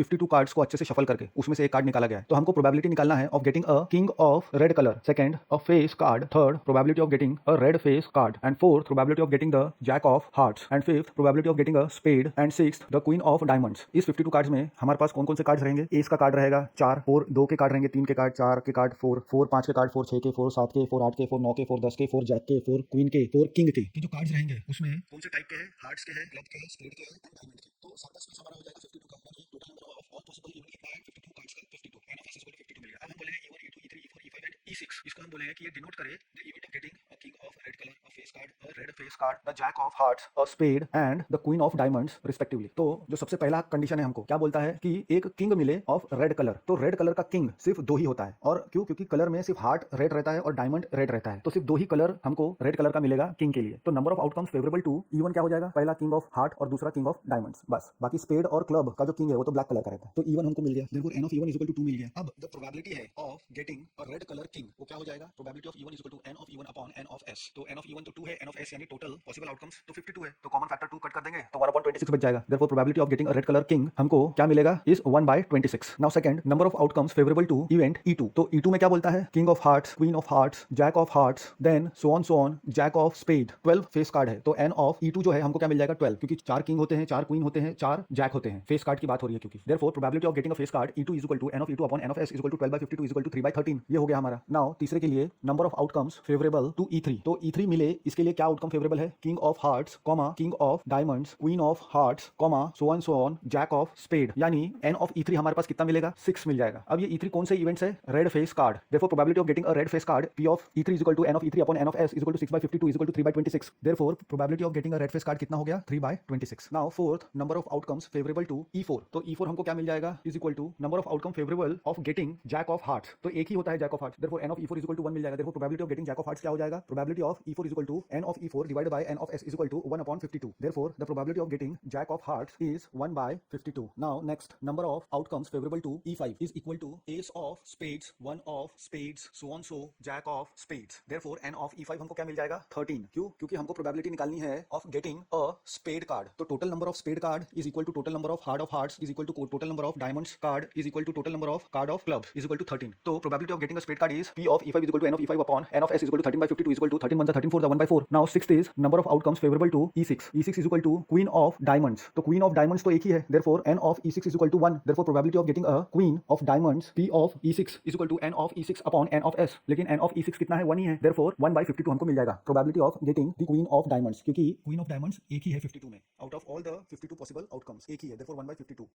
52 cards को अच्छे से शफल करके उसमें से एक कार्ड निकाला गया है। तो हमको प्रोबेबिलिटी निकालना है of getting a king of red colour, second a face card, third probability of getting a red face card, and fourth probability of getting the jack of hearts, and fifth probability of getting a spade, and sixth the queen of diamonds. इस 52 cards में हमारे पास कौन कौन से cards रहेंगे? S का card रहेगा 4, 4 2 के कार्ड रहेंगे, 3 के कार्ड, 4 के कार्ड, 4 4 5 के कार्ड, 4 6 के, 4 7 के, 4 8 के, 4 9 के, 4 10 के, 4 जैक के, 4 क्वीन के, 4 किंग के। ये जो कार्ड्स रहेंगे उसमें कौन से टाइप के हैं? हार्ट्स के हैं, क्लब के हैं, स्पेड के हैं, डायमंड के। तो सारा स्पेस हमारा हो जाएगा 52 का, यानी total number of all possible even implied 52 cards का 52, n of s equal to 52 मिल गया। अब हम बोलेंगे E1 E2 E3 E4 E5 and E6। इसको हम बोलेंगे कि ये डिनोट करे the event of getting a king of red colour, a face card, a red face card, the jack of hearts, a spade and the queen of diamonds respectively. तो जो सबसे पहला कंडीशन है हमको क्या बोलता है कि एक किंग मिले ऑफ रेड कलर। तो रेड कलर का किंग सिर्फ 2 ही होता है, और क्यों? क्योंकि कलर में सिर्फ हार्ट रेड रहता है और डायमंड रेड रहता है, तो सिर्फ 2 ही कलर हमको रेड कलर का मिलेगा किंग के लिए। तो number of outcomes favourable to E1 क्या हो जाएगा? पहला किंग ऑफ हार्ट और दूसरा किंग ऑफ डायमंड्स, बस। बाकी स्पेड और क्लब का जो किंग है वो तो ब्लैक कलर का रहता है। तो E1 हमको मिल गया, therefore n of E1 equal to 2 मिल गया। अब द प्रोबेबिलिटी है of getting a red colour king, वो क्या हो जाएगा? Probability of E1 equal to n of E1 upon n of s। तो n ऑफ E1 तो 2 है, n ऑफ s यानी टोटल पॉसिबल आउटकम्स तो 52 है, तो कॉमन फैक्टर 2 कट कर देंगे तो 1/26 बच जाएगा। Therefore probability of getting a red colour king हमको क्या मिलेगा? Is 1/26। Now second, number of outcomes favourable to event E2। तो E2 में क्या बोलता है? King of hearts, queen of hearts, jack of hearts, then so on jack of spade. 12 face card है, तो n ऑफ E2 जो है हमको क्या मिल जाएगा? 12, क्योंकि 4 किंग होते हैं, 4 क्वीन होते हैं, 4 जैक होते हैं। फेस कार्ड की बात हो रही है क्योंकि। Therefore probability of getting a face card E2 is equal to n of E2 upon n of s is equal to 12/52 is equal to 3/13। ये हो गया हमारा। नाउ तीसरे के लिए number of outcomes favourable to E3। तो E3 मिले, इसके लिए क्या आउटकम फेवरेबल है? King of hearts, comma king of diamonds, queen of hearts, comma so on jack of spade, यानी n ऑफ E3 हमारे पास कितना मिलेगा? 6 मिल जाएगा। अब ये E3 कौन से इवेंट्स है? Red face card. Therefore probability of getting a red face card P of E3 is equal to n of E3 upon n of s is equal to 6/52 is equal to 3/26। Therefore probability of getting a red face card कितना हो गया? 3/26। Now fourth, number of outcomes favourable to E4। तो E4 हमको क्या मिल जाएगा? Is equal to number of outcome favourable of getting jack of hearts. तो एक ही होता है jack of hearts, therefore n of E4 is equal to 1 मिल जाएगा। Therefore probability of getting jack of hearts क्या हो जाएगा? Probability of E4 is equal to n of E4 divided by n of s is equal to 1/52। Therefore the probability of getting jack of hearts is 1/52। Now next, number of outcomes favourable to E5 is equal to ace of spades, 1 of spades, so on so jack of spades. Therefore n of E5 हमको क्या मिल जाएगा? 13। क्यों? क्योंकि हमको probability निकालनी है of getting a spade card. तो total number of spade card is equal to total number of heart of hearts is equal to total number of diamonds card is equal to total number of card of club is equal to 13। तो probability of getting a spade card is P of E5 is equal to n of E5 upon n of s is equal to 13/52 is equal to 13 1 13 4 1/4। Now sixth is number of outcomes favorable to E6। E6 is equal to queen of diamonds। तो queen of diamonds तो एक ही है, therefore n of E6 is equal to 1। therefore probability of getting a queen of diamonds P of E6 is equal to n of E6 upon n of s। लेकिन n of E6 कितना है? 1 ही है, therefore 1/52 हमको मिल जाएगा probability of getting the queen of diamonds, क्योंकि queen of diamonds एक ही है 52 में। out of all the 52 possible outcomes एक ही है, therefore 1/52।